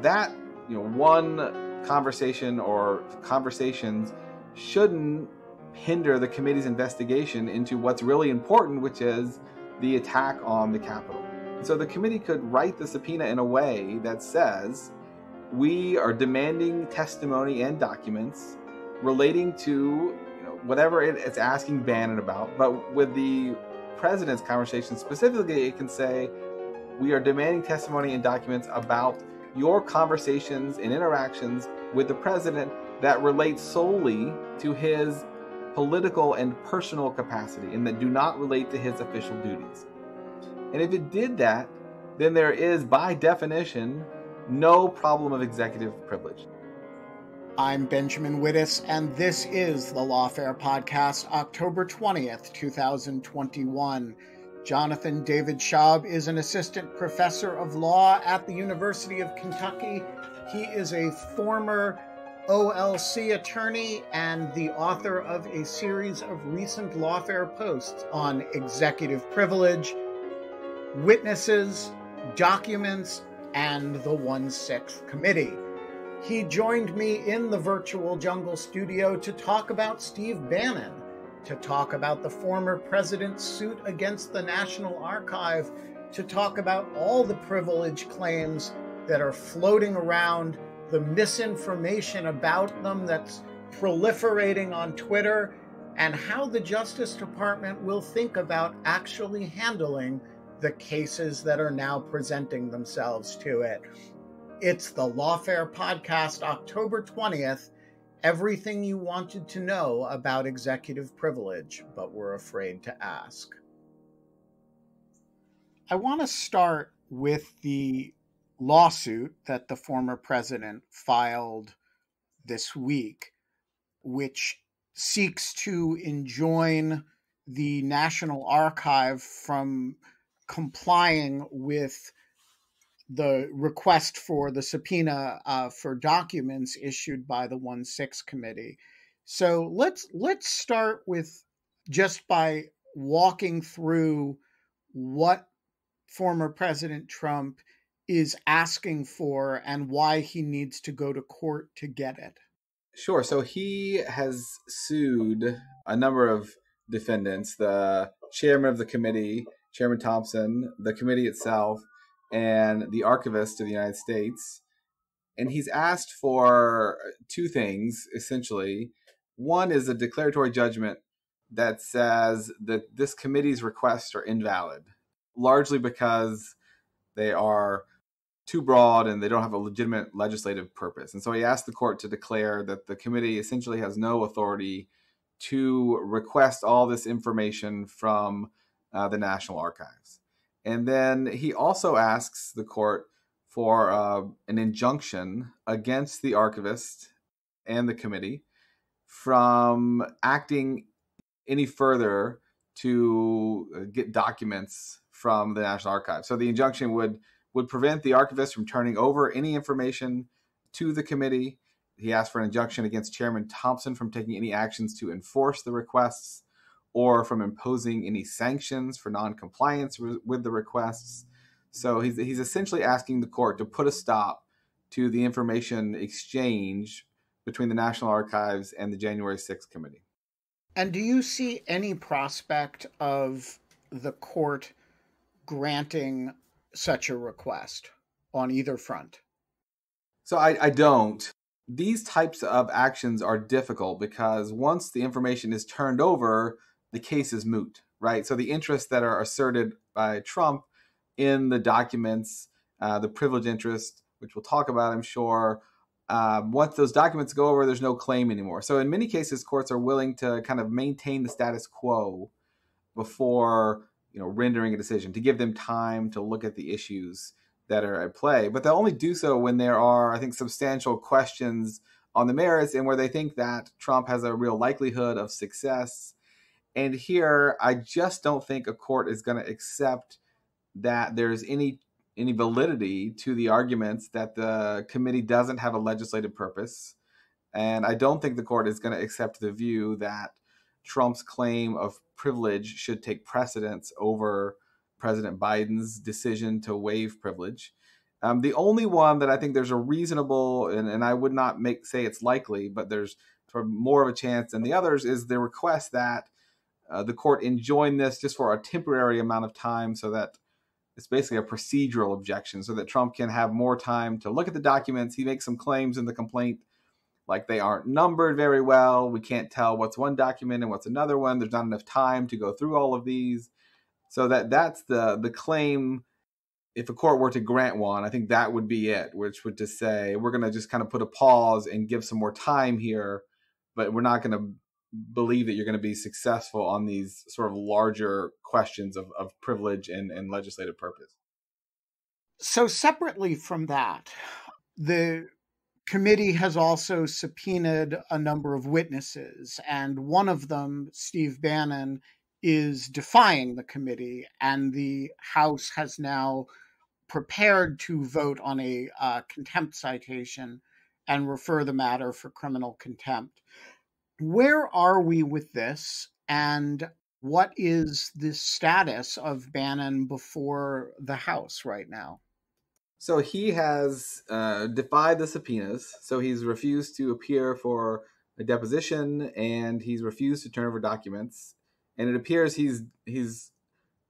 that, one conversation or conversations shouldn't hinder the committee's investigation into what's really important, which is the attack on the Capitol. So the committee could write the subpoena in a way that says, we are demanding testimony and documents relating to whatever it's asking Bannon about. But with the president's conversation specifically, it can say, we are demanding testimony and documents about your conversations and interactions with the president that relate solely to his political and personal capacity and that do not relate to his official duties. And if it did that, then there is, by definition, no problem of executive privilege. I'm Benjamin Wittes, and this is the Lawfare Podcast, October 20th, 2021. Jonathan David Schaub is an assistant professor of law at the University of Kentucky. He is a former OLC attorney and the author of a series of recent Lawfare posts on executive privilege, witnesses, documents, and the 1/6 committee. He joined me in the virtual Jungle studio to talk about Steve Bannon, to talk about the former president's suit against the National Archive, to talk about all the privilege claims that are floating around, the misinformation about them that's proliferating on Twitter, and how the Justice Department will think about actually handling the cases that are now presenting themselves to it. It's the Lawfare Podcast, October 20th, everything you wanted to know about executive privilege, but were afraid to ask. I want to start with the lawsuit that the former president filed this week, which seeks to enjoin the National Archive from complying with the request for the subpoena for documents issued by the 1/6 committee. So let's start with just by walking through what former President Trump is asking for and why he needs to go to court to get it. Sure. So he has sued a number of defendants, the chairman of the committee, Chairman Thompson, the committee itself, and the archivist of the United States. And he's asked for two things, essentially. One is a declaratory judgment that says that this committee's requests are invalid, largely because they are too broad and they don't have a legitimate legislative purpose. And so he asked the court to declare that the committee essentially has no authority to request all this information from the National Archives. And then he also asks the court for an injunction against the archivist and the committee from acting any further to get documents from the National Archives. So the injunction would prevent the archivist from turning over any information to the committee. He asked for an injunction against Chairman Thompson from taking any actions to enforce the requests or from imposing any sanctions for noncompliance with the requests. So he's essentially asking the court to put a stop to the information exchange between the National Archives and the January 6th committee. And do you see any prospect of the court granting such a request on either front? So I don't. These types of actions are difficult because once the information is turned over, the case is moot, right? So the interests that are asserted by Trump in the documents, the privilege interest, which we'll talk about, I'm sure, once those documents go over, there's no claim anymore. So in many cases, courts are willing to kind of maintain the status quo before rendering a decision, to give them time to look at the issues that are at play. But they'll only do so when there are, I think, substantial questions on the merits and where they think that Trump has a real likelihood of success. And here, I just don't think a court is going to accept that there's any validity to the arguments that the committee doesn't have a legislative purpose. And I don't think the court is going to accept the view that Trump's claim of privilege should take precedence over President Biden's decision to waive privilege. The only one that I think there's a reasonable, and I would not say it's likely, but there's sort of more of a chance than the others, is the request that the court enjoin this just for a temporary amount of time, so that it's basically a procedural objection, so that Trump can have more time to look at the documents. He makes some claims in the complaint, like they aren't numbered very well. We can't tell what's one document and what's another one. There's not enough time to go through all of these. So that's the claim. If a court were to grant one, I think that would be it, which would just say, we're going to just kind of put a pause and give some more time here, but we're not going to believe that you're going to be successful on these sort of larger questions of privilege and legislative purpose. So separately from that, the committee has also subpoenaed a number of witnesses, and one of them, Steve Bannon, is defying the committee, and the House has now prepared to vote on a contempt citation and refer the matter for criminal contempt. Where are we with this, and what is the status of Bannon before the House right now? So he has defied the subpoenas. So he's refused to appear for a deposition, and he's refused to turn over documents. And it appears he's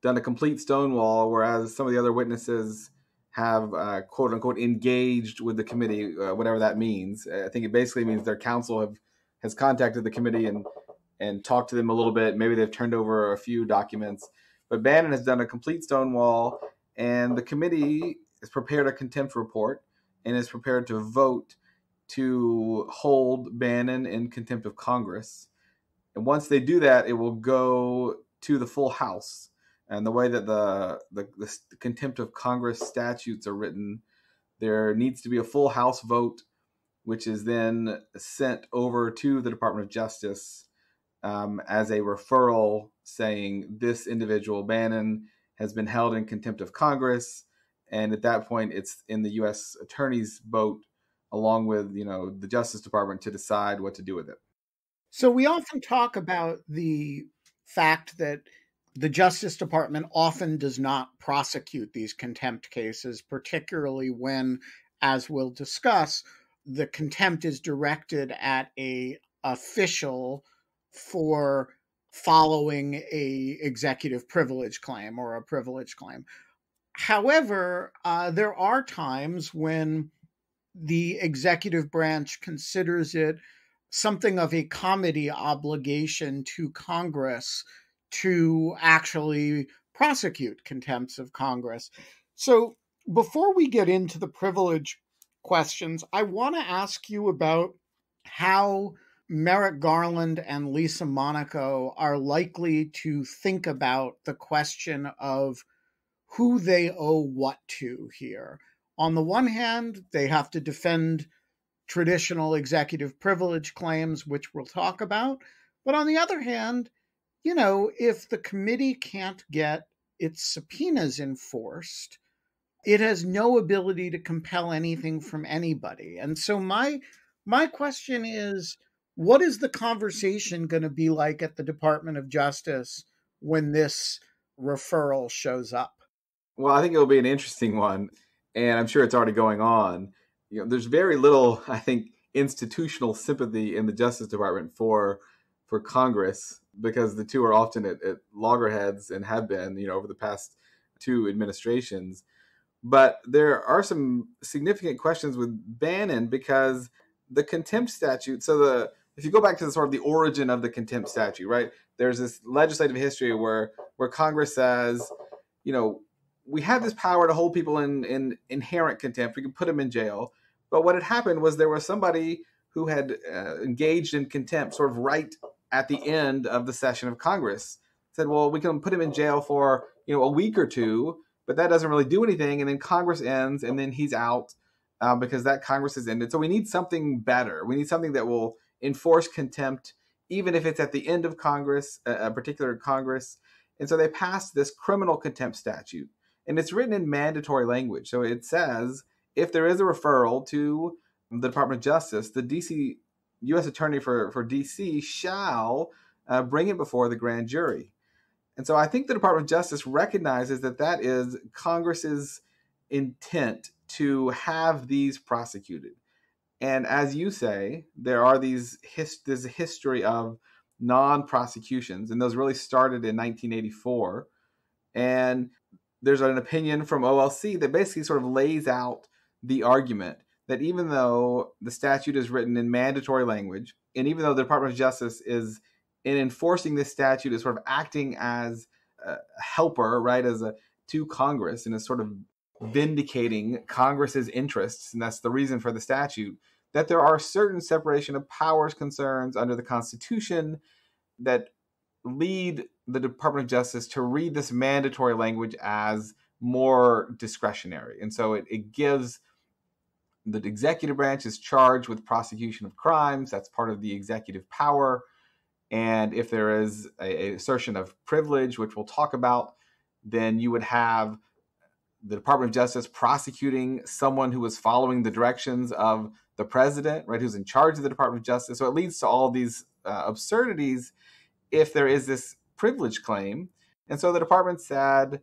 done a complete stonewall, whereas some of the other witnesses have quote unquote engaged with the committee, whatever that means. I think it basically means their counsel has contacted the committee and talked to them a little bit. Maybe they've turned over a few documents, but Bannon has done a complete stonewall, and the committee has prepared a contempt report and is prepared to vote to hold Bannon in contempt of Congress. And once they do that, it will go to the full House. And the way that the contempt of Congress statutes are written, there needs to be a full House vote, which is then sent over to the Department of Justice as a referral saying this individual, Bannon, has been held in contempt of Congress. And at that point, it's in the U.S. Attorney's vote, along with the Justice Department, to decide what to do with it. So we often talk about the fact that the Justice Department often does not prosecute these contempt cases, particularly when, as we'll discuss, the contempt is directed at a official for following a executive privilege claim or a privilege claim. However, there are times when the executive branch considers it something of a comity obligation to Congress to actually prosecute contempts of Congress. So before we get into the privilege questions, I want to ask you about how Merrick Garland and Lisa Monaco are likely to think about the question of who they owe what to here. On the one hand, they have to defend traditional executive privilege claims, which we'll talk about. But on the other hand, if the committee can't get its subpoenas enforced, it has no ability to compel anything from anybody. And so my question is, what is the conversation going to be like at the Department of Justice when this referral shows up? Well, I think it'll be an interesting one, and I'm sure it's already going on. There's very little, I think, institutional sympathy in the Justice Department for Congress, because the two are often at loggerheads and have been, over the past two administrations. But there are some significant questions with Bannon, because the contempt statute. So if you go back to the sort of the origin of the contempt statute, right? There's this legislative history where Congress says, we have this power to hold people in inherent contempt. We can put them in jail. But what had happened was there was somebody who had engaged in contempt sort of right at the end of the session of Congress. Said, well, we can put him in jail for a week or two, but that doesn't really do anything. And then Congress ends, and then he's out because that Congress has ended. So we need something better. We need something that will enforce contempt, even if it's at the end of Congress, a particular Congress. And so they passed this criminal contempt statute. And it's written in mandatory language. So it says, if there is a referral to the Department of Justice, the U.S. Attorney for D.C. shall bring it before the grand jury. And so I think the Department of Justice recognizes that is Congress's intent to have these prosecuted. And as you say, there are there's a history of non-prosecutions, and those really started in 1984. And there's an opinion from OLC that basically sort of lays out the argument that even though the statute is written in mandatory language, and even though the Department of Justice is in enforcing this statute is sort of acting as a helper, right, to Congress, and is sort of vindicating Congress's interests, and that's the reason for the statute, that there are certain separation of powers concerns under the Constitution that lead the Department of Justice to read this mandatory language as more discretionary. And so it gives the executive branch is charged with prosecution of crimes. That's part of the executive power. And if there is a assertion of privilege, which we'll talk about, then you would have the Department of Justice prosecuting someone who was following the directions of the president, right, who's in charge of the Department of Justice. So it leads to all these absurdities if there is this privilege claim. And so the department said,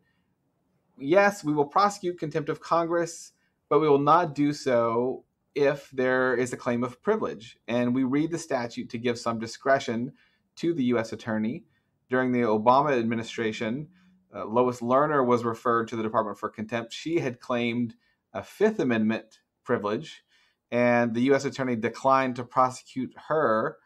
yes, we will prosecute contempt of Congress, but we will not do so if there is a claim of privilege. And we read the statute to give some discretion to the U.S. attorney. During the Obama administration, Lois Lerner was referred to the Department for contempt. She had claimed a Fifth Amendment privilege, and the U.S. attorney declined to prosecute her,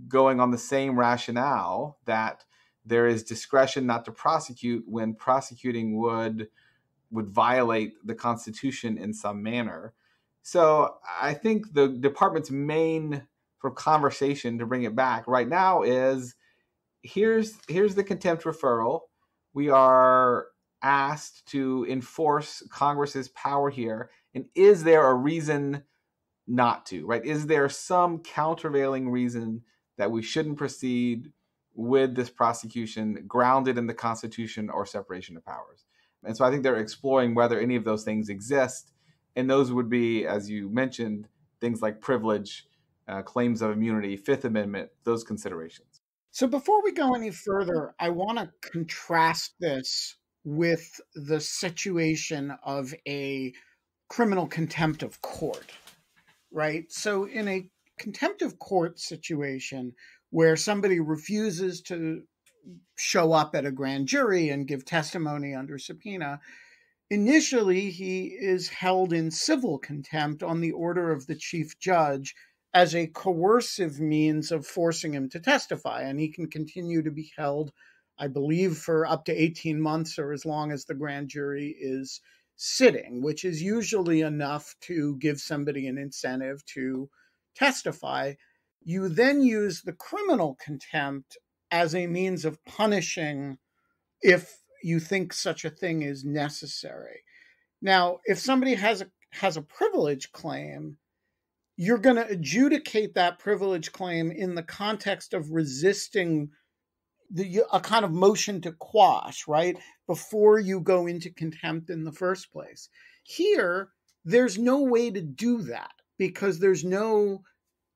going on the same rationale that there is discretion not to prosecute when prosecuting would violate the Constitution in some manner. So I think the department's main sort of conversation, to bring it back right now, is here's the contempt referral. We are asked to enforce Congress's power here. And is there a reason not to, right? Is there some countervailing reason that we shouldn't proceed with this prosecution grounded in the Constitution or separation of powers? And so I think they're exploring whether any of those things exist. And those would be, as you mentioned, things like privilege, claims of immunity, Fifth Amendment, those considerations. So before we go any further, I want to contrast this with the situation of a criminal contempt of court, right? So in a contempt of court situation where somebody refuses to show up at a grand jury and give testimony under subpoena, initially he is held in civil contempt on the order of the chief judge as a coercive means of forcing him to testify. And he can continue to be held, I believe, for up to 18 months or as long as the grand jury is sitting, which is usually enough to give somebody an incentive to testify. You then use the criminal contempt as a means of punishing if you think such a thing is necessary. Now, if somebody has a privilege claim, you're going to adjudicate that privilege claim in the context of resisting a kind of motion to quash, right, before you go into contempt in the first place. Here, there's no way to do that because there's no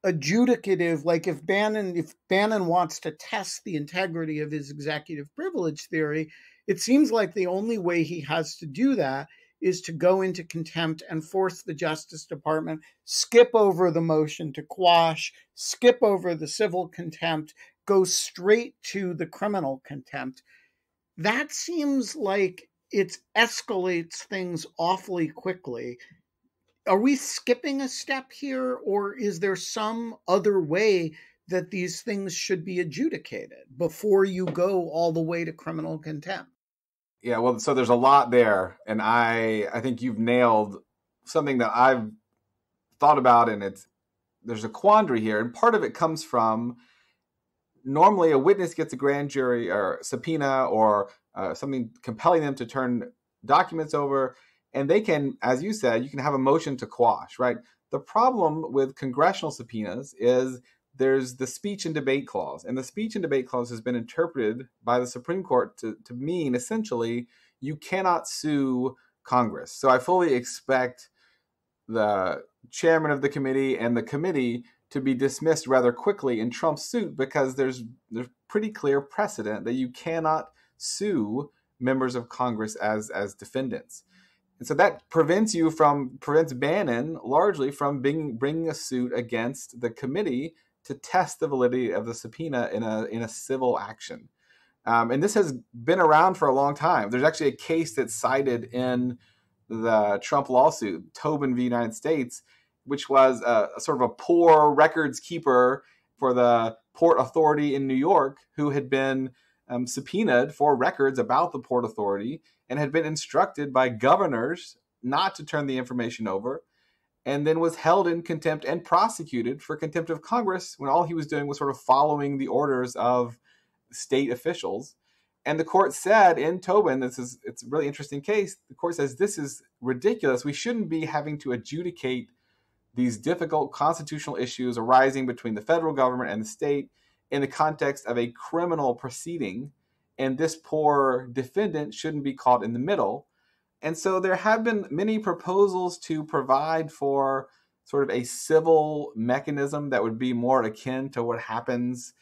adjudicative, like if Bannon wants to test the integrity of his executive privilege theory, it seems like the only way he has to do that is to go into contempt and force the Justice Department, skip over the motion to quash, skip over the civil contempt, go straight to the criminal contempt. That seems like it escalates things awfully quickly. Are we skipping a step here, or is there some other way that these things should be adjudicated before you go all the way to criminal contempt? Yeah, well, so there's a lot there, and I think you've nailed something that I've thought about, and there's a quandary here, and part of it comes from normally a witness gets a grand jury or subpoena or something compelling them to turn documents over, and they can, as you said, you can have a motion to quash, right? The problem with congressional subpoenas is there's the speech and debate clause, and the speech and debate clause has been interpreted by the Supreme Court to mean essentially you cannot sue Congress. So I fully expect the chairman of the committee and the committee to be dismissed rather quickly in Trump's suit because there's pretty clear precedent that you cannot sue members of Congress as defendants. And so that prevents Bannon largely from bringing a suit against the committee to test the validity of the subpoena in a civil action. And this has been around for a long time. There's actually a case that's cited in the Trump lawsuit, Tobin v. United States, which was a sort of a poor records keeper for the Port Authority in New York who had been subpoenaed for records about the Port Authority and had been instructed by governors not to turn the information over, and then was held in contempt and prosecuted for contempt of Congress when all he was doing was sort of following the orders of state officials. And the court said in Tobin, it's a really interesting case. The court says this is ridiculous. We shouldn't be having to adjudicate these difficult constitutional issues arising between the federal government and the state in the context of a criminal proceeding. And this poor defendant shouldn't be caught in the middle. And so there have been many proposals to provide for sort of a civil mechanism that would be more akin to what happens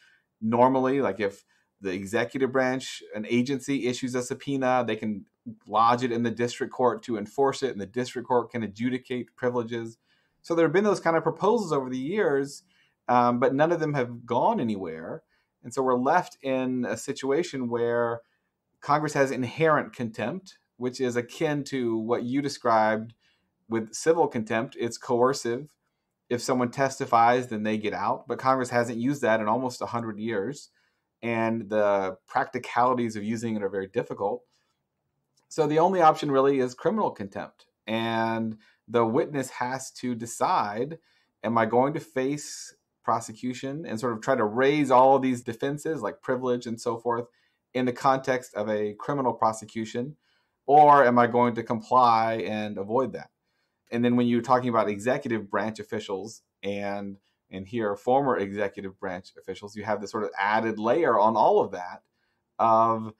normally. Like if the executive branch, an agency, issues a subpoena, they can lodge it in the district court to enforce it, and the district court can adjudicate privileges. So there have been those kind of proposals over the years, but none of them have gone anywhere. And so we're left in a situation where Congress has inherent contempt, which is akin to what you described with civil contempt. It's coercive. If someone testifies, then they get out. But Congress hasn't used that in almost 100 years. And the practicalities of using it are very difficult. So the only option really is criminal contempt. And the witness has to decide, am I going to face prosecution and sort of try to raise all of these defenses like privilege and so forth in the context of a criminal prosecution, or am I going to comply and avoid that? And then when you're talking about executive branch officials and here former executive branch officials, you have this sort of added layer on all of that of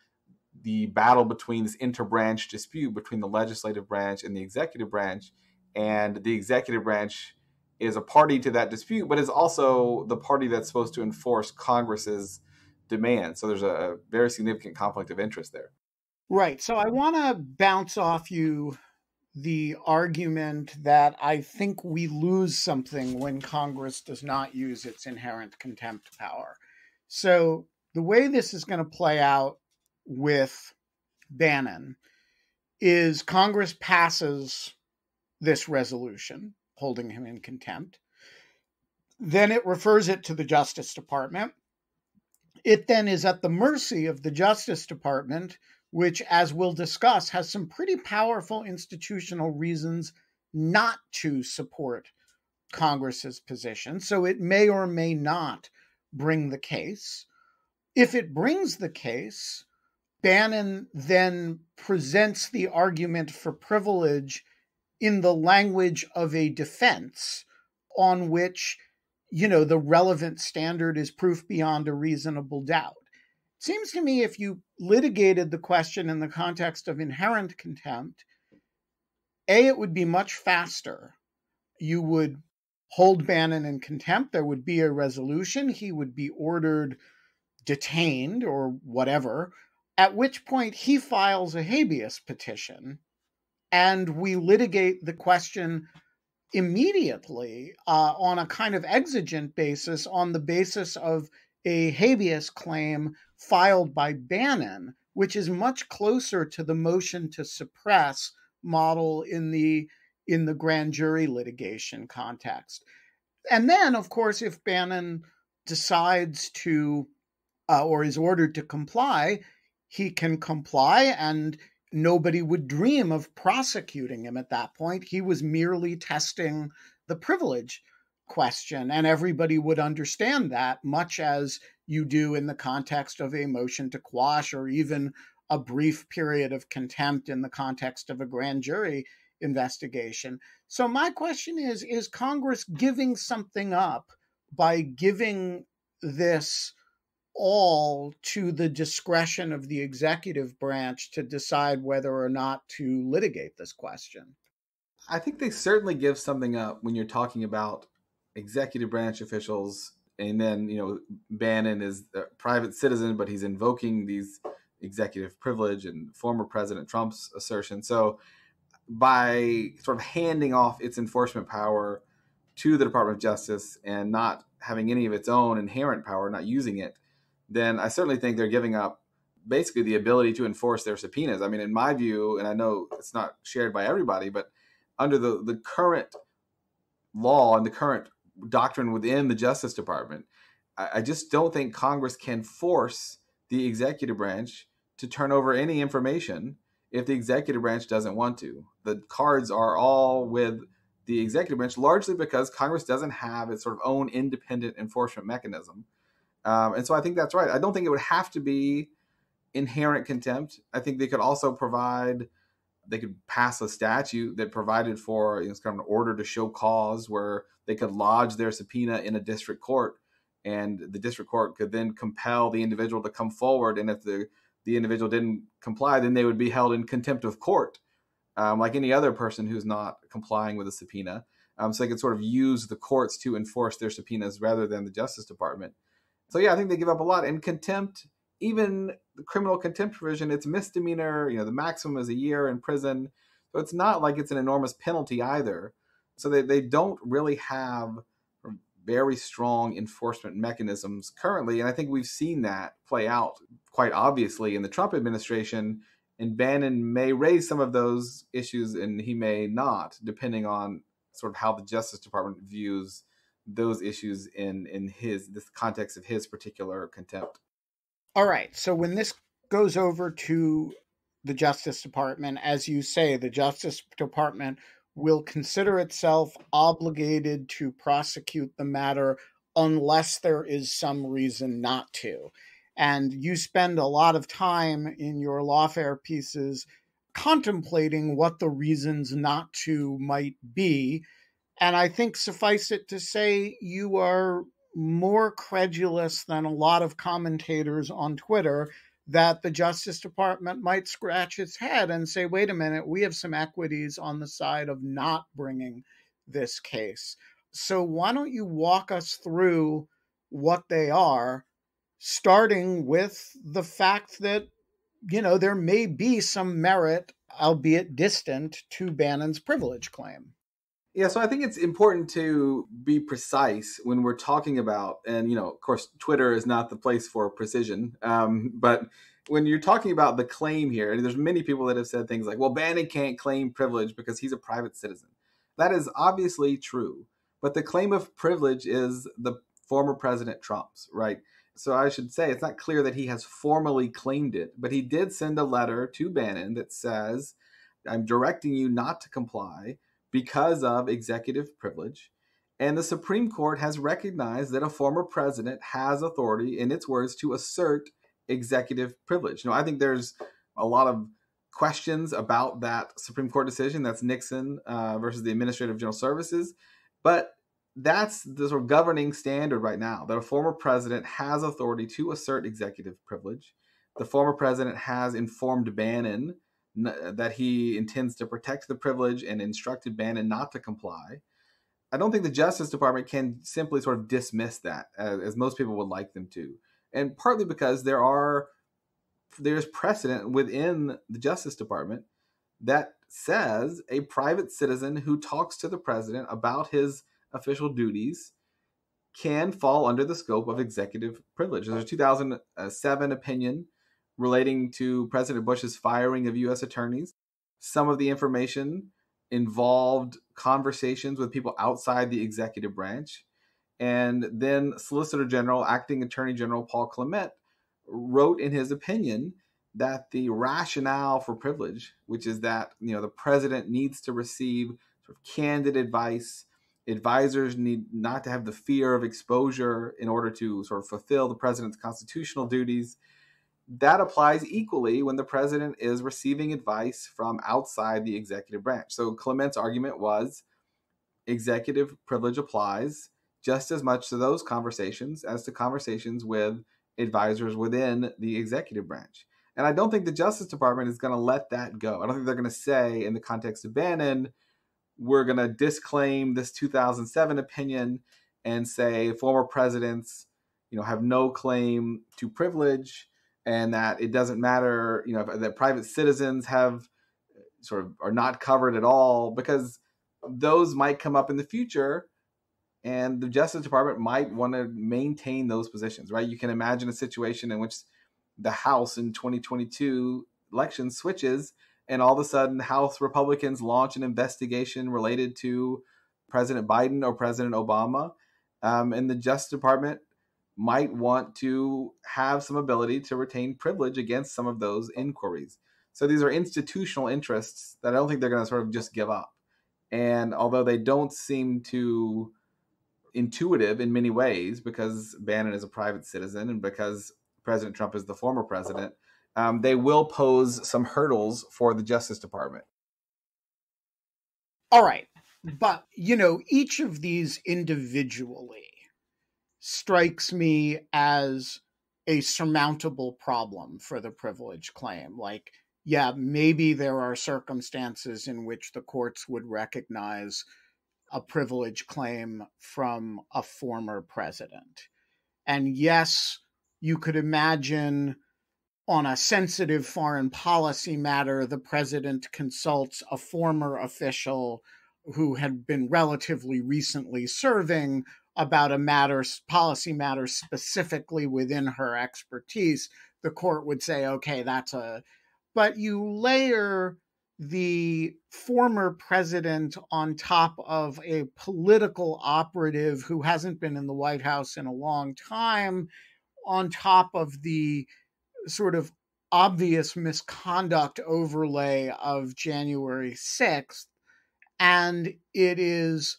the battle between this interbranch dispute between the legislative branch and the executive branch. And the executive branch is a party to that dispute, but is also the party that's supposed to enforce Congress's demand. So there's a very significant conflict of interest there. Right. So I want to bounce off you the argument that I think we lose something when Congress does not use its inherent contempt power. So the way this is going to play out with Bannon is Congress passes this resolution holding him in contempt. Then it refers it to the Justice Department. It then is at the mercy of the Justice Department, which, as we'll discuss, has some pretty powerful institutional reasons not to support Congress's position. So it may or may not bring the case. If it brings the case, Bannon then presents the argument for privilege in the language of a defense on which, the relevant standard is proof beyond a reasonable doubt. Seems to me if you litigated the question in the context of inherent contempt, it would be much faster. You would hold Bannon in contempt. There would be a resolution. He would be ordered detained or whatever, at which point he files a habeas petition and we litigate the question immediately on a kind of exigent basis, on the basis of a habeas claim filed by Bannon, which is much closer to the motion to suppress model in the grand jury litigation context. And then, of course, if Bannon decides to or is ordered to comply, he can comply and nobody would dream of prosecuting him at that point. He was merely testing the privilege question, and everybody would understand that, much as you do in the context of a motion to quash or even a brief period of contempt in the context of a grand jury investigation. So my question is Congress giving something up by giving this all to the discretion of the executive branch to decide whether or not to litigate this question? I think they certainly give something up when you're talking about executive branch officials. And then, Bannon is a private citizen, but he's invoking these executive privilege and former President Trump's assertion. So by sort of handing off its enforcement power to the Department of Justice and not having any of its own inherent power, not using it, then I certainly think they're giving up basically the ability to enforce their subpoenas. I mean, in my view, and I know it's not shared by everybody, but under the current law and the current doctrine within the Justice Department, I just don't think Congress can force the executive branch to turn over any information if the executive branch doesn't want to. The cards are all with the executive branch, largely because Congress doesn't have its sort of own independent enforcement mechanism. And so I think that's right. I don't think it would have to be inherent contempt. I think they could also they could pass a statute that provided for it's kind of an order to show cause where they could lodge their subpoena in a district court, and the district court could then compel the individual to come forward. And if the individual didn't comply, then they would be held in contempt of court, like any other person who's not complying with a subpoena. So they could sort of use the courts to enforce their subpoenas rather than the Justice Department. So yeah, I think they give up a lot. And contempt, even the criminal contempt provision, it's misdemeanor. The maximum is a year in prison. So it's not like it's an enormous penalty either. So they don't really have very strong enforcement mechanisms currently. And I think we've seen that play out quite obviously in the Trump administration. And Bannon may raise some of those issues and he may not, depending on sort of how the Justice Department views those issues in this context of his particular contempt. All right. So when this goes over to the Justice Department, as you say, the Justice Department will consider itself obligated to prosecute the matter unless there is some reason not to. And you spend a lot of time in your lawfare pieces contemplating what the reasons not to might be. And I think suffice it to say, you are more credulous than a lot of commentators on Twitter that the Justice Department might scratch its head and say, wait a minute, we have some equities on the side of not bringing this case. So why don't you walk us through what they are, starting with the fact that, there may be some merit, albeit distant, to Bannon's privilege claim. Yeah, so I think it's important to be precise when we're talking about, and of course, Twitter is not the place for precision. But when you're talking about the claim here, and there's many people that have said things like, "Well, Bannon can't claim privilege because he's a private citizen." That is obviously true, but the claim of privilege is the former President Trump's, right? So I should say it's not clear that he has formally claimed it, but he did send a letter to Bannon that says, "I'm directing you not to comply because of executive privilege." And the Supreme Court has recognized that a former president has authority, in its words, to assert executive privilege. I think there's a lot of questions about that Supreme Court decision. That's Nixon versus the Administrative General Services. But that's the sort of governing standard right now, that a former president has authority to assert executive privilege. The former president has informed Bannon that he intends to protect the privilege and instructed Bannon not to comply. I don't think the Justice Department can simply sort of dismiss that as most people would like them to. And partly because there's precedent within the Justice Department that says a private citizen who talks to the president about his official duties can fall under the scope of executive privilege. There's a 2007 opinion relating to President Bush's firing of U.S. attorneys. Some of the information involved conversations with people outside the executive branch. And then Solicitor General, Acting Attorney General Paul Clement, wrote in his opinion that the rationale for privilege, which is that the president needs to receive sort of candid advice, advisors need not to have the fear of exposure in order to sort of fulfill the president's constitutional duties. That applies equally when the president is receiving advice from outside the executive branch. So Clement's argument was executive privilege applies just as much to those conversations as to conversations with advisors within the executive branch. And I don't think the Justice Department is going to let that go. I don't think they're going to say, in the context of Bannon, we're going to disclaim this 2007 opinion and say former presidents, have no claim to privilege, and that it doesn't matter, that private citizens have sort of are not covered at all, because those might come up in the future, and the Justice Department might want to maintain those positions, right? You can imagine a situation in which the House in 2022 election switches, and all of a sudden House Republicans launch an investigation related to President Biden or President Obama, and the Justice Department might want to have some ability to retain privilege against some of those inquiries. So these are institutional interests that I don't think they're going to sort of just give up. And although they don't seem to intuitive in many ways, because Bannon is a private citizen and because President Trump is the former president, they will pose some hurdles for the Justice Department. All right. But, each of these individually strikes me as a surmountable problem for the privilege claim. Like, yeah, maybe there are circumstances in which the courts would recognize a privilege claim from a former president. And yes, you could imagine on a sensitive foreign policy matter, the president consults a former official who had been relatively recently serving about a policy matter specifically within her expertise. The court would say, okay, but you layer the former president on top of a political operative who hasn't been in the White House in a long time, on top of the sort of obvious misconduct overlay of January 6th. And it is,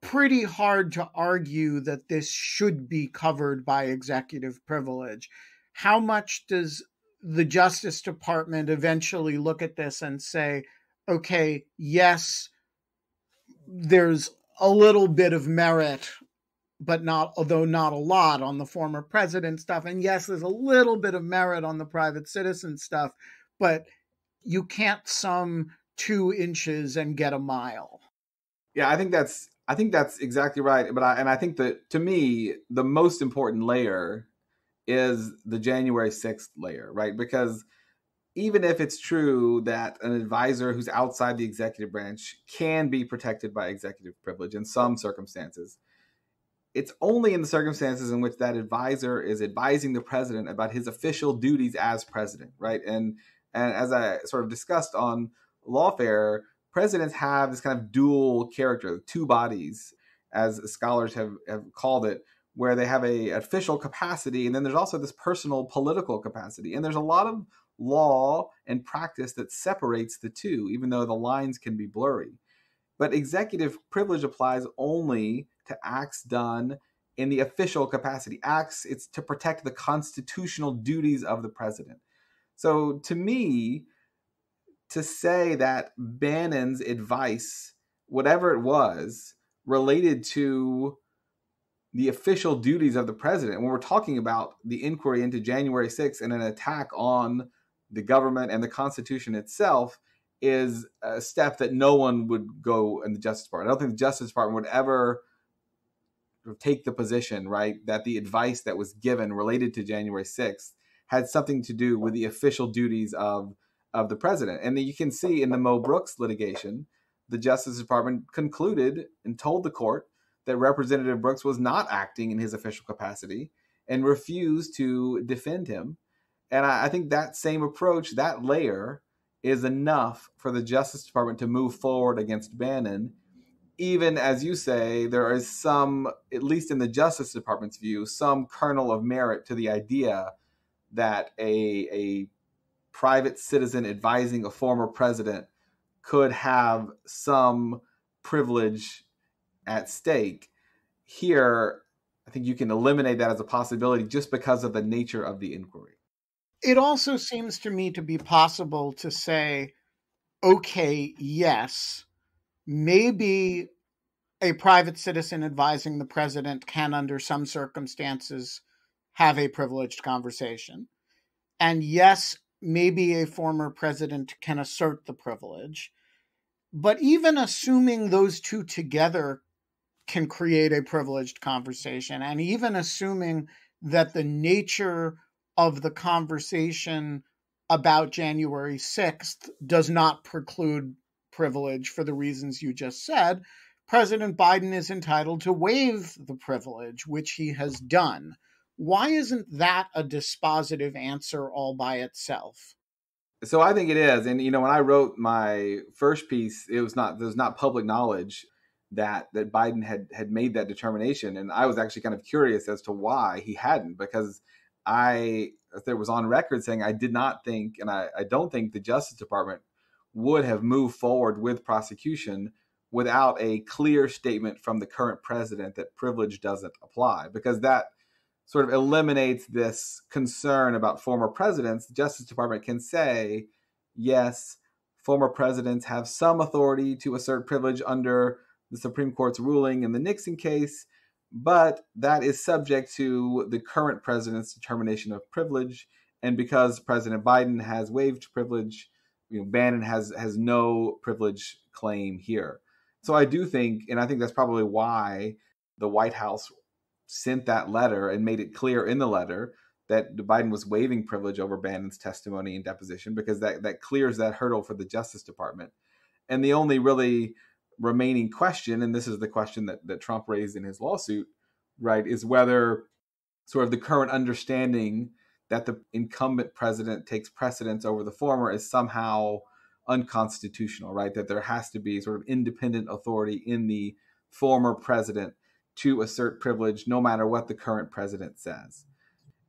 pretty hard to argue that this should be covered by executive privilege. How much does the Justice Department eventually look at this and say, okay, yes, there's a little bit of merit, but although not a lot, on the former president stuff. And yes, there's a little bit of merit on the private citizen stuff, but you can't sum 2 inches and get a mile. Yeah, I think that's exactly right. I think that, to me, the most important layer is the January 6th layer, right? Because even if it's true that an advisor who's outside the executive branch can be protected by executive privilege in some circumstances, it's only in the circumstances in which that advisor is advising the president about his official duties as president, right? And as I sort of discussed on Lawfare, presidents have this kind of dual character, 2 bodies, as scholars have called it, where they have a official capacity, and then there's also this personal political capacity. And there's a lot of law and practice that separates the two, even though the lines can be blurry. But executive privilege applies only to acts done in the official capacity. It's to protect the constitutional duties of the president. So to me, to say that Bannon's advice, whatever it was, related to the official duties of the president, when we're talking about the inquiry into January 6th and an attack on the government and the Constitution itself, is a step that no one would go in the Justice Department. I don't think the Justice Department would ever take the position, right, that the advice that was given related to January 6th had something to do with the official duties of the president. And then you can see in the Mo Brooks litigation, the Justice Department concluded and told the court that Representative Brooks was not acting in his official capacity and refused to defend him. And I think that same approach, that layer, is enough for the Justice Department to move forward against Bannon, even as you say, there is some, at least in the Justice Department's view, some kernel of merit to the idea that a private citizen advising a former president could have some privilege at stake. Here, I think you can eliminate that as a possibility just because of the nature of the inquiry. It also seems to me to be possible to say, okay, yes, maybe a private citizen advising the president can, under some circumstances, have a privileged conversation. And yes, maybe a former president can assert the privilege. But even assuming those two together can create a privileged conversation, and even assuming that the nature of the conversation about January 6th does not preclude privilege for the reasons you just said, President Biden is entitled to waive the privilege, which he has done. Why isn't that a dispositive answer all by itself? So I think it is. And, when I wrote my first piece, there's not public knowledge that Biden had made that determination. And I was actually kind of curious as to why he hadn't, because there was on record saying I did not think, and I don't think the Justice Department would have moved forward with prosecution without a clear statement from the current president that privilege doesn't apply, because that sort of eliminates this concern about former presidents. The Justice Department can say, yes, former presidents have some authority to assert privilege under the Supreme Court's ruling in the Nixon case, but that is subject to the current president's determination of privilege. And because President Biden has waived privilege, Bannon has no privilege claim here. So I do think, and I think that's probably why the White House sent that letter and made it clear in the letter that Biden was waiving privilege over Bannon's testimony and deposition, because that clears that hurdle for the Justice Department. And the only really remaining question, and this is the question that Trump raised in his lawsuit, right, is whether sort of the current understanding that the incumbent president takes precedence over the former is somehow unconstitutional, right? That there has to be sort of independent authority in the former president to assert privilege no matter what the current president says.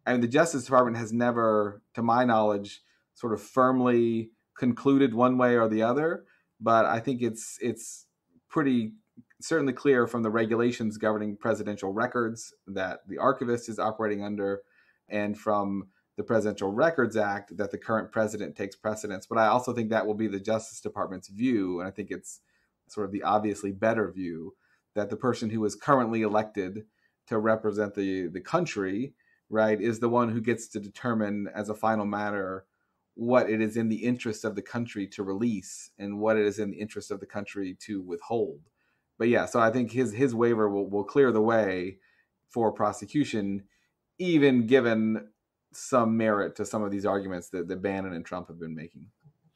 And the Justice Department has never, to my knowledge, sort of firmly concluded one way or the other. But I think it's pretty certainly clear from the regulations governing presidential records that the archivist is operating under, and from the Presidential Records Act that the current president takes precedence. But I also think that will be the Justice Department's view, and I think it's sort of the obviously better view, that the person who is currently elected to represent the country, right, is the one who gets to determine as a final matter what it is in the interest of the country to release and what it is in the interest of the country to withhold. But yeah, so I think his waiver will clear the way for prosecution, even given some merit to some of these arguments that Bannon and Trump have been making.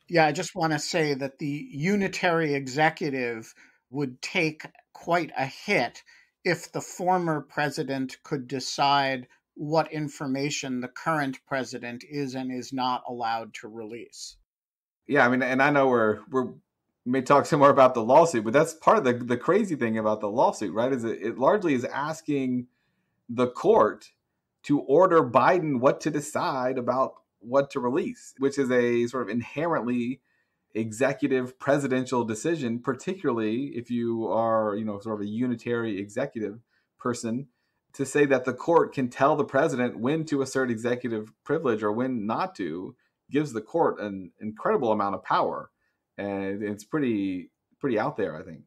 Yeah, I just want to say that the unitary executive would take quite a hit if the former president could decide what information the current president is and is not allowed to release. Yeah, I mean, and I know we may talk some more about the lawsuit, but that's part of the crazy thing about the lawsuit, right? Is it largely is asking the court to order Biden what to decide about what to release, which is a sort of inherently executive presidential decision, particularly if you are, sort of a unitary executive person, to say that the court can tell the president when to assert executive privilege or when not to, gives the court an incredible amount of power. And it's pretty out there, I think.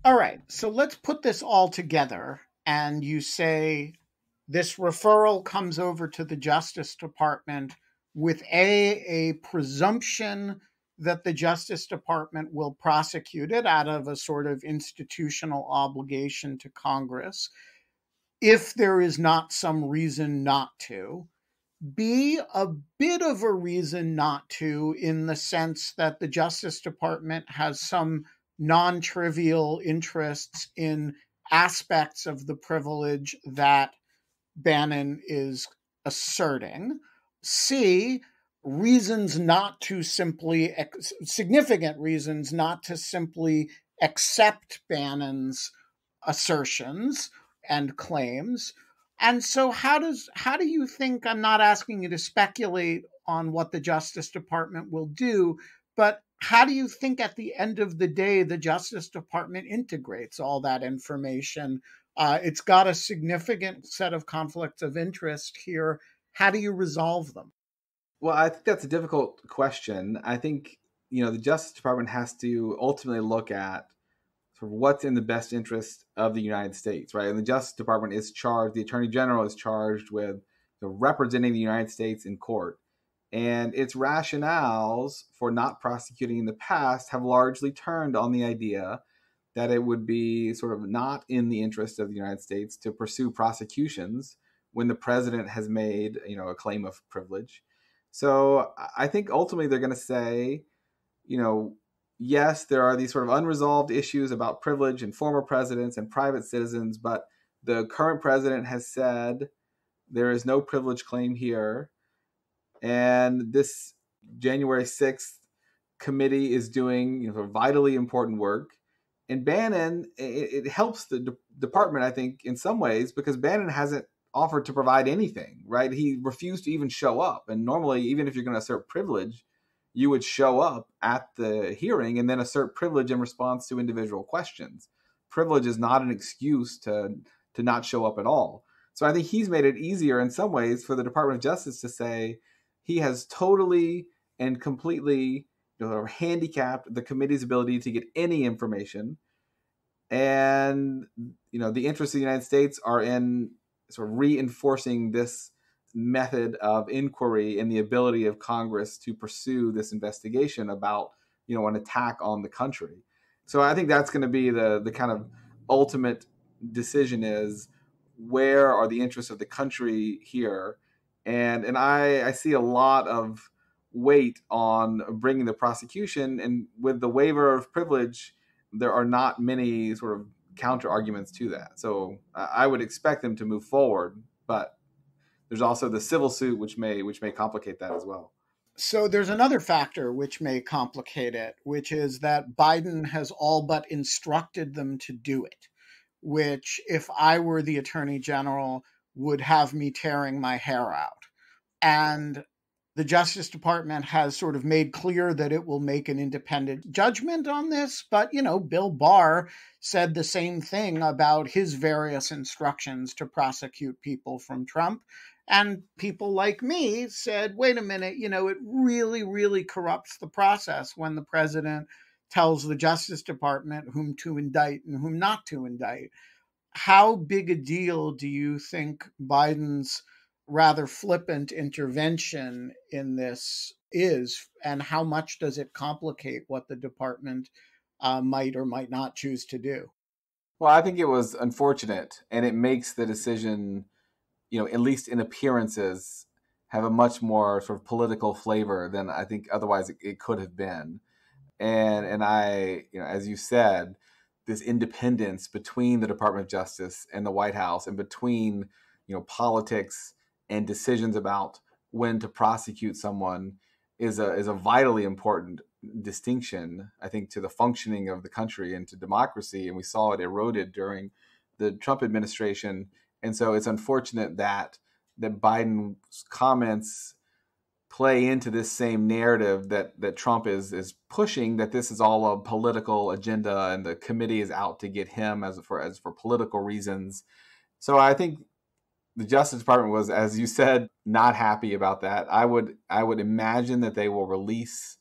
All right. So let's put this all together. And you say this referral comes over to the Justice Department with a presumption that the Justice Department will prosecute it out of a sort of institutional obligation to Congress, if there is not some reason not to. B, a bit of a reason not to, in the sense that the Justice Department has some non-trivial interests in aspects of the privilege that Bannon is asserting. C, reasons not to simply, significant reasons not to simply accept Bannon's assertions and claims. And so how do you think, I'm not asking you to speculate on what the Justice Department will do, but how do you think at the end of the day the Justice Department integrates all that information? It's got a significant set of conflicts of interest here. How do you resolve them? Well, I think that's a difficult question. I think, the Justice Department has to ultimately look at sort of what's in the best interest of the United States, right? And the Justice Department is charged, the Attorney General is charged with representing the United States in court. And its rationales for not prosecuting in the past have largely turned on the idea that it would be sort of not in the interest of the United States to pursue prosecutions when the president has made, a claim of privilege. So I think ultimately they're going to say, yes, there are these sort of unresolved issues about privilege and former presidents and private citizens, but the current president has said there is no privilege claim here. And this January 6th committee is doing vitally important work. And Bannon, it helps the department, I think, in some ways, because Bannon hasn't offered to provide anything, right? He refused to even show up. And normally, even if you're going to assert privilege, you would show up at the hearing and then assert privilege in response to individual questions. Privilege is not an excuse to not show up at all. So I think he's made it easier in some ways for the Department of Justice to say he has totally and completely handicapped the committee's ability to get any information. And, the interests of the United States are in sort of reinforcing this method of inquiry and the ability of Congress to pursue this investigation about, an attack on the country. So I think that's going to be the kind of ultimate decision is where are the interests of the country here? And I see a lot of weight on bringing the prosecution, and with the waiver of privilege, there are not many sort of counter arguments to that. So I would expect them to move forward, but there's also the civil suit, which may complicate that as well. So there's another factor which may complicate it, which is that Biden has all but instructed them to do it, which, if I were the Attorney General, would have me tearing my hair out. And the Justice Department has sort of made clear that it will make an independent judgment on this. But, Bill Barr said the same thing about his various instructions to prosecute people from Trump. And people like me said, wait a minute, it really, really corrupts the process when the president tells the Justice Department whom to indict and whom not to indict. How big a deal do you think Biden's rather flippant intervention in this is, and how much does it complicate what the department might or might not choose to do? Well, I think it was unfortunate, and it makes the decision, at least in appearances, have a much more sort of political flavor than I think otherwise it could have been. And I, as you said, this independence between the Department of Justice and the White House, and between, politics and decisions about when to prosecute someone is a vitally important distinction, I think, to the functioning of the country and to democracy. And we saw it eroded during the Trump administration. And so it's unfortunate that Biden's comments play into this same narrative that Trump is pushing, that this is all a political agenda and the committee is out to get him as for political reasons. So I think the Justice Department was, as you said, not happy about that. I would imagine that they will release,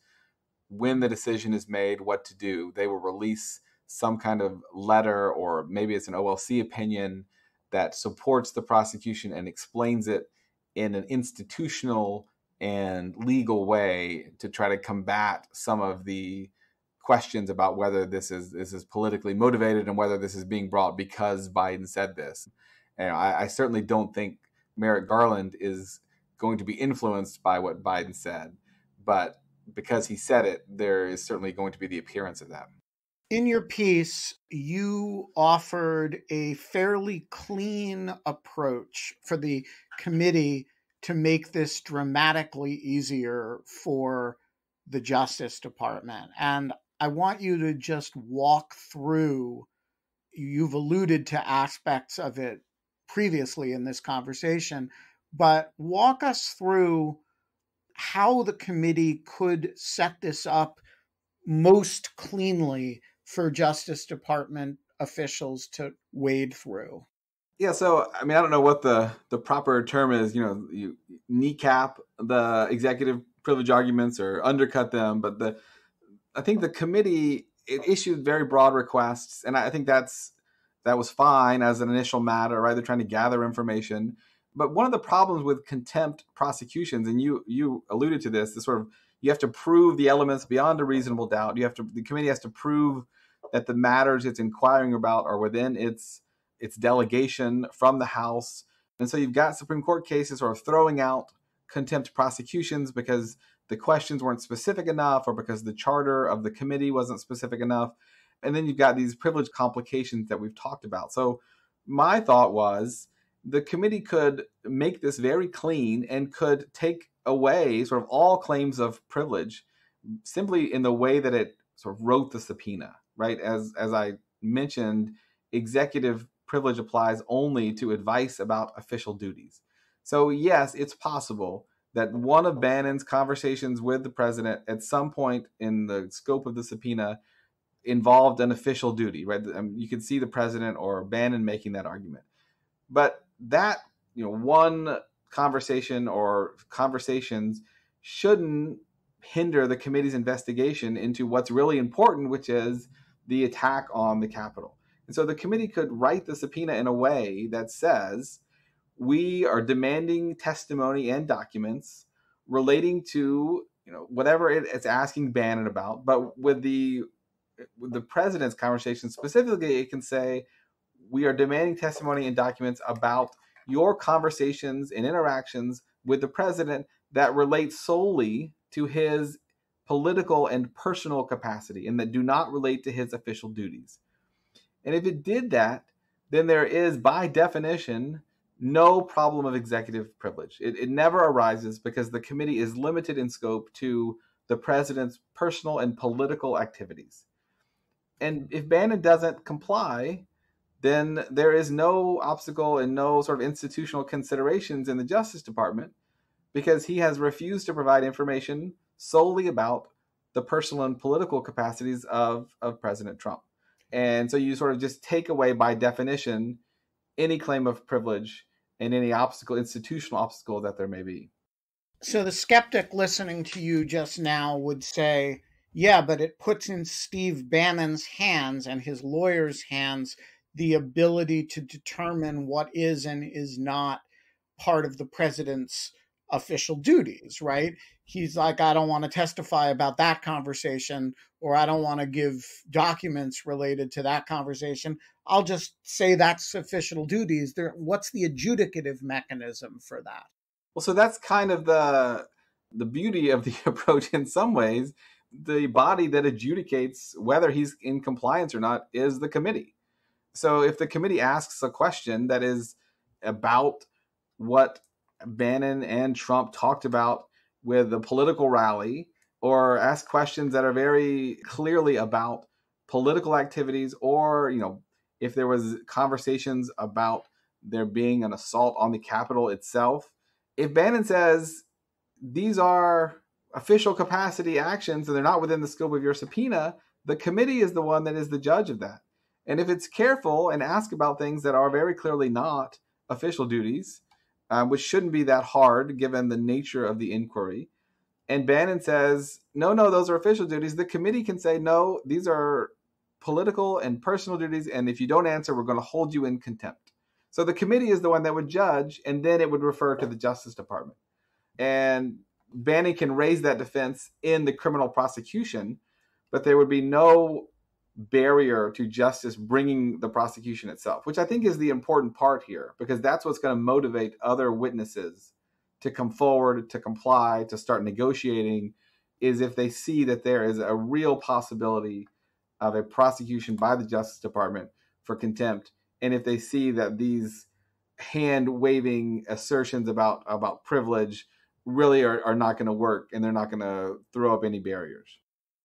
when the decision is made what to do, they will release some kind of letter, or maybe it's an OLC opinion that supports the prosecution and explains it in an institutional and legal way to try to combat some of the questions about whether this is politically motivated and whether this is being brought because Biden said this. And I certainly don't think Merrick Garland is going to be influenced by what Biden said, but because he said it, there is certainly going to be the appearance of that. In your piece, you offered a fairly clean approach for the committee to make this dramatically easier for the Justice Department. And I want you to just walk through, you've alluded to aspects of it previously in this conversation, but walk us through how the committee could set this up most cleanly for Justice Department officials to wade through. Yeah, so I mean, I don't know what the proper term is. You kneecap the executive privilege arguments or undercut them, but I think the committee, it issued very broad requests, and I think that was fine as an initial matter, right? They're trying to gather information. But one of the problems with contempt prosecutions, and you alluded to this sort of, you have to prove the elements beyond a reasonable doubt. The committee has to prove that the matters it's inquiring about are within its delegation from the House. And so you've got Supreme Court cases sort of throwing out contempt prosecutions because the questions weren't specific enough or because the charter of the committee wasn't specific enough. And then you've got these privilege complications that we've talked about. So my thought was the committee could make this very clean and could take away sort of all claims of privilege simply in the way that it sort of wrote the subpoena, right? As I mentioned, executive privilege applies only to advice about official duties. So yes, it's possible that one of Bannon's conversations with the president at some point in the scope of the subpoena involved an official duty, right? You could see the president or Bannon making that argument. But that, one conversation or conversations shouldn't hinder the committee's investigation into what's really important, which is the attack on the Capitol. And so the committee could write the subpoena in a way that says, we are demanding testimony and documents relating to, whatever it's asking Bannon about, but with the president's conversation specifically, it can say, we are demanding testimony and documents about your conversations and interactions with the president that relate solely to his political and personal capacity and that do not relate to his official duties. And if it did that, then there is, by definition, no problem of executive privilege. It never arises because the committee is limited in scope to the president's personal and political activities. And if Bannon doesn't comply, then there is no obstacle and no sort of institutional considerations in the Justice Department because he has refused to provide information solely about the personal and political capacities of President Trump. And so you sort of just take away, by definition, any claim of privilege and any institutional obstacle that there may be. So the skeptic listening to you just now would say, yeah, but it puts in Steve Bannon's hands and his lawyer's hands the ability to determine what is and is not part of the president's official duties, right? He's like, I don't want to testify about that conversation, or I don't want to give documents related to that conversation. I'll just say that's official duties. What's the adjudicative mechanism for that? Well, so that's kind of the beauty of the approach in some ways. The body that adjudicates whether he's in compliance or not is the committee. So if the committee asks a question that is about what Bannon and Trump talked about with the political rally, or ask questions that are very clearly about political activities, or, if there was conversations about there being an assault on the Capitol itself, if Bannon says these are official capacity actions and they're not within the scope of your subpoena, the committee is the one that is the judge of that. And if it's careful and ask about things that are very clearly not official duties, which shouldn't be that hard given the nature of the inquiry, and Bannon says, no, those are official duties, the committee can say, no, these are political and personal duties, and if you don't answer, we're going to hold you in contempt. So the committee is the one that would judge, and then it would refer to the Justice Department. And Bannon can raise that defense in the criminal prosecution, but there would be no barrier to justice bringing the prosecution itself, which I think is the important part here, because that's what's going to motivate other witnesses to come forward, to comply, to start negotiating, is if they see that there is a real possibility of a prosecution by the Justice Department for contempt, and if they see that these hand-waving assertions about privilege really are not going to work, and they're not going to throw up any barriers.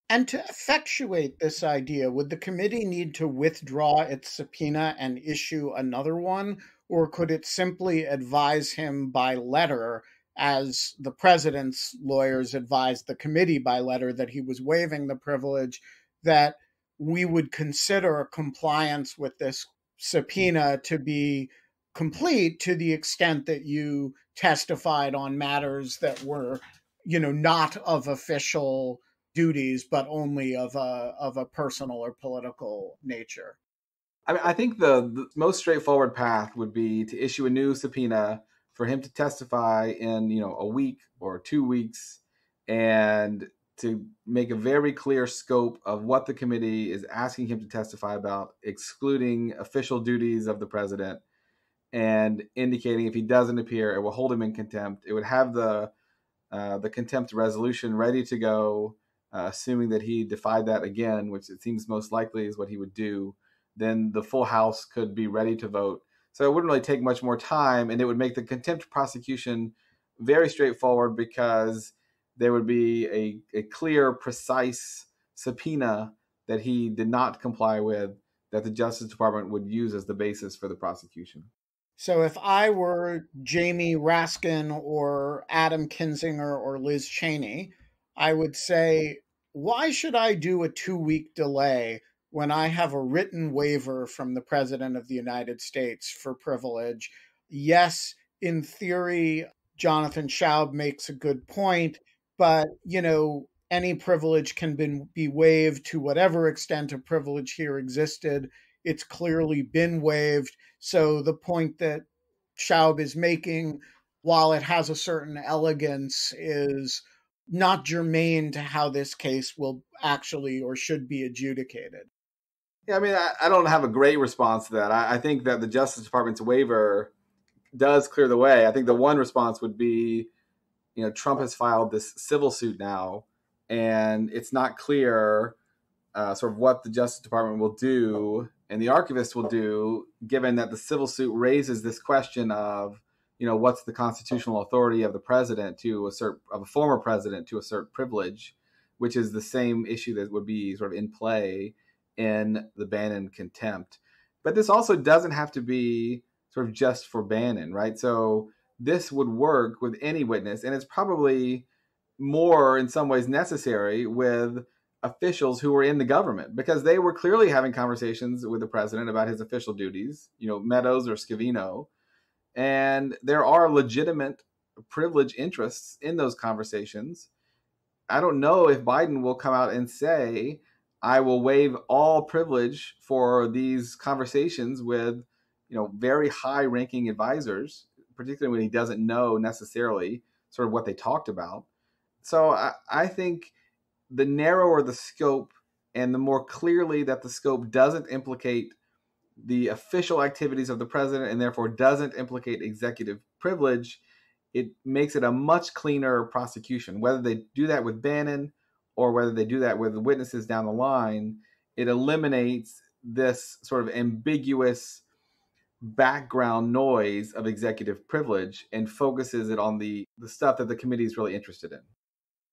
And to effectuate this idea, would the committee need to withdraw its subpoena and issue another one, or could it simply advise him by letter, as the president's lawyers advised the committee by letter that he was waiving the privilege, that we would consider compliance with this subpoena to be complete to the extent that you testified on matters that were, not of official duties, but only of a personal or political nature? I think the most straightforward path would be to issue a new subpoena for him to testify in, a week or 2 weeks, and to make a very clear scope of what the committee is asking him to testify about, excluding official duties of the president, and indicating if he doesn't appear, it will hold him in contempt. It would have the the contempt resolution ready to go, assuming that he defied that again, which it seems most likely is what he would do, then the full House could be ready to vote. So it wouldn't really take much more time, and it would make the contempt prosecution very straightforward because there would be a clear, precise subpoena that he did not comply with that the Justice Department would use as the basis for the prosecution. So if I were Jamie Raskin or Adam Kinzinger or Liz Cheney, I would say, why should I do a 2-week delay when I have a written waiver from the President of the United States for privilege? Yes, in theory, Jonathan Schaub makes a good point, but, any privilege can be waived to whatever extent a privilege here existed. It's clearly been waived. So the point that Schaub is making, while it has a certain elegance, is not germane to how this case will actually or should be adjudicated. Yeah, I mean, I don't have a great response to that. I think that the Justice Department's waiver does clear the way. I think the one response would be, Trump has filed this civil suit now, and it's not clear sort of what the Justice Department will do and the archivist will do, given that the civil suit raises this question of, what's the constitutional authority of the president to assert, of a former president to assert privilege, which is the same issue that would be sort of in play in the Bannon contempt. But this also doesn't have to be sort of just for Bannon, right? So this would work with any witness, and it's probably more in some ways necessary with officials who were in the government, because they were clearly having conversations with the president about his official duties, Meadows or Scavino. And there are legitimate privilege interests in those conversations. I don't know if Biden will come out and say, I will waive all privilege for these conversations with, very high ranking advisors, particularly when he doesn't know necessarily sort of what they talked about. So I think the narrower the scope and the more clearly that the scope doesn't implicate the official activities of the president and therefore doesn't implicate executive privilege, it makes it a much cleaner prosecution. Whether they do that with Bannon or whether they do that with the witnesses down the line, it eliminates this sort of ambiguous background noise of executive privilege and focuses it on the stuff that the committee is really interested in.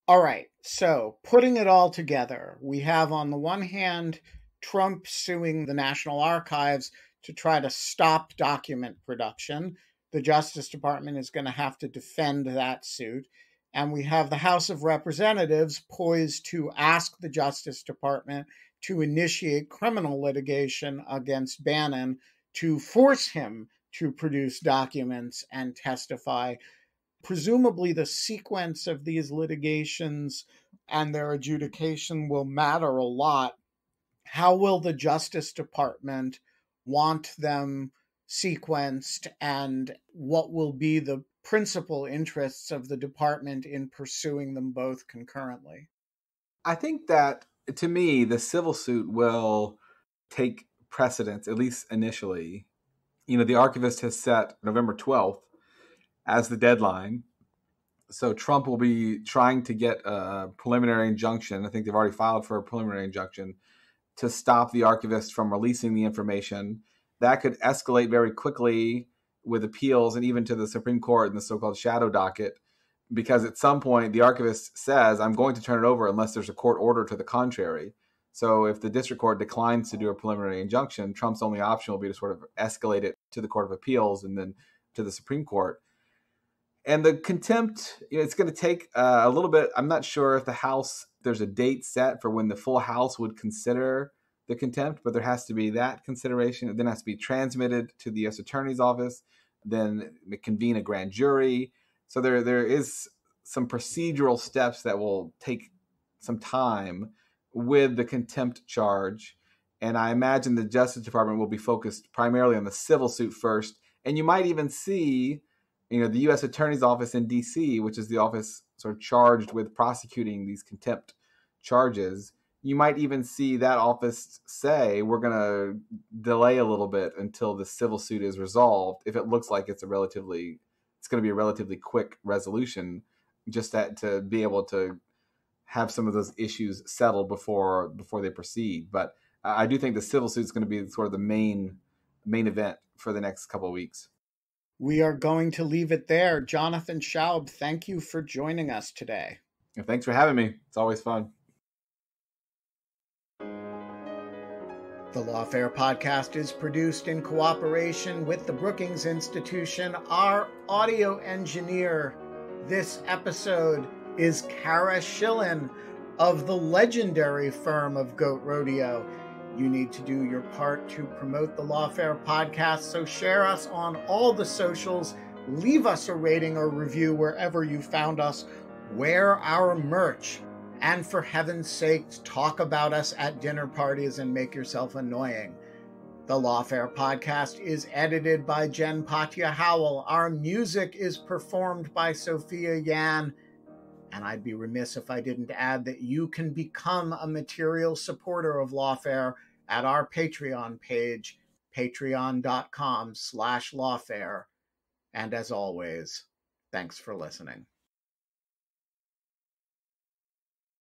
All right, so putting it all together, we have on the one hand Trump suing the National Archives to try to stop document production. The Justice Department is going to have to defend that suit. And we have the House of Representatives poised to ask the Justice Department to initiate criminal litigation against Bannon to force him to produce documents and testify. Presumably, the sequence of these litigations and their adjudication will matter a lot. How will the Justice Department want them sequenced, and what will be the principal interests of the department in pursuing them both concurrently? I think that, to me, the civil suit will take precedence, at least initially. The archivist has set November 12th as the deadline. So Trump will be trying to get a preliminary injunction. I think they've already filed for a preliminary injunction to stop the archivist from releasing the information. That could escalate very quickly with appeals and even to the Supreme Court in the so-called shadow docket, because at some point the archivist says, I'm going to turn it over unless there's a court order to the contrary. So if the district court declines to do a preliminary injunction, Trump's only option will be to sort of escalate it to the Court of Appeals and then to the Supreme Court. And the contempt, it's going to take a little bit. I'm not sure if the House, there's a date set for when the full House would consider the contempt, but there has to be that consideration. It then has to be transmitted to the U.S. Attorney's Office, then convene a grand jury. So there is some procedural steps that will take some time with the contempt charge. And I imagine the Justice Department will be focused primarily on the civil suit first. And you might even see, the U.S. Attorney's Office in D.C., which is the office sort of charged with prosecuting these contempt charges, you might even see that office say, we're going to delay a little bit until the civil suit is resolved, if it looks like it's going to be a relatively quick resolution just to be able to have some of those issues settled before they proceed. But I do think the civil suit is going to be sort of the main event for the next couple of weeks. We are going to leave it there. Jonathan Schaub, thank you for joining us today. And thanks for having me. It's always fun. The Lawfare podcast is produced in cooperation with the Brookings Institution. Our audio engineer this episode is Kara Schillen of the legendary firm of Goat Rodeo. You need to do your part to promote the Lawfare podcast, so share us on all the socials, leave us a rating or review wherever you found us, wear our merch, and for heaven's sakes, talk about us at dinner parties and make yourself annoying. The Lawfare podcast is edited by Jen Patja Howell. Our music is performed by Sophia Yan. And I'd be remiss if I didn't add that you can become a material supporter of Lawfare at our Patreon page, patreon.com/Lawfare. And as always, thanks for listening.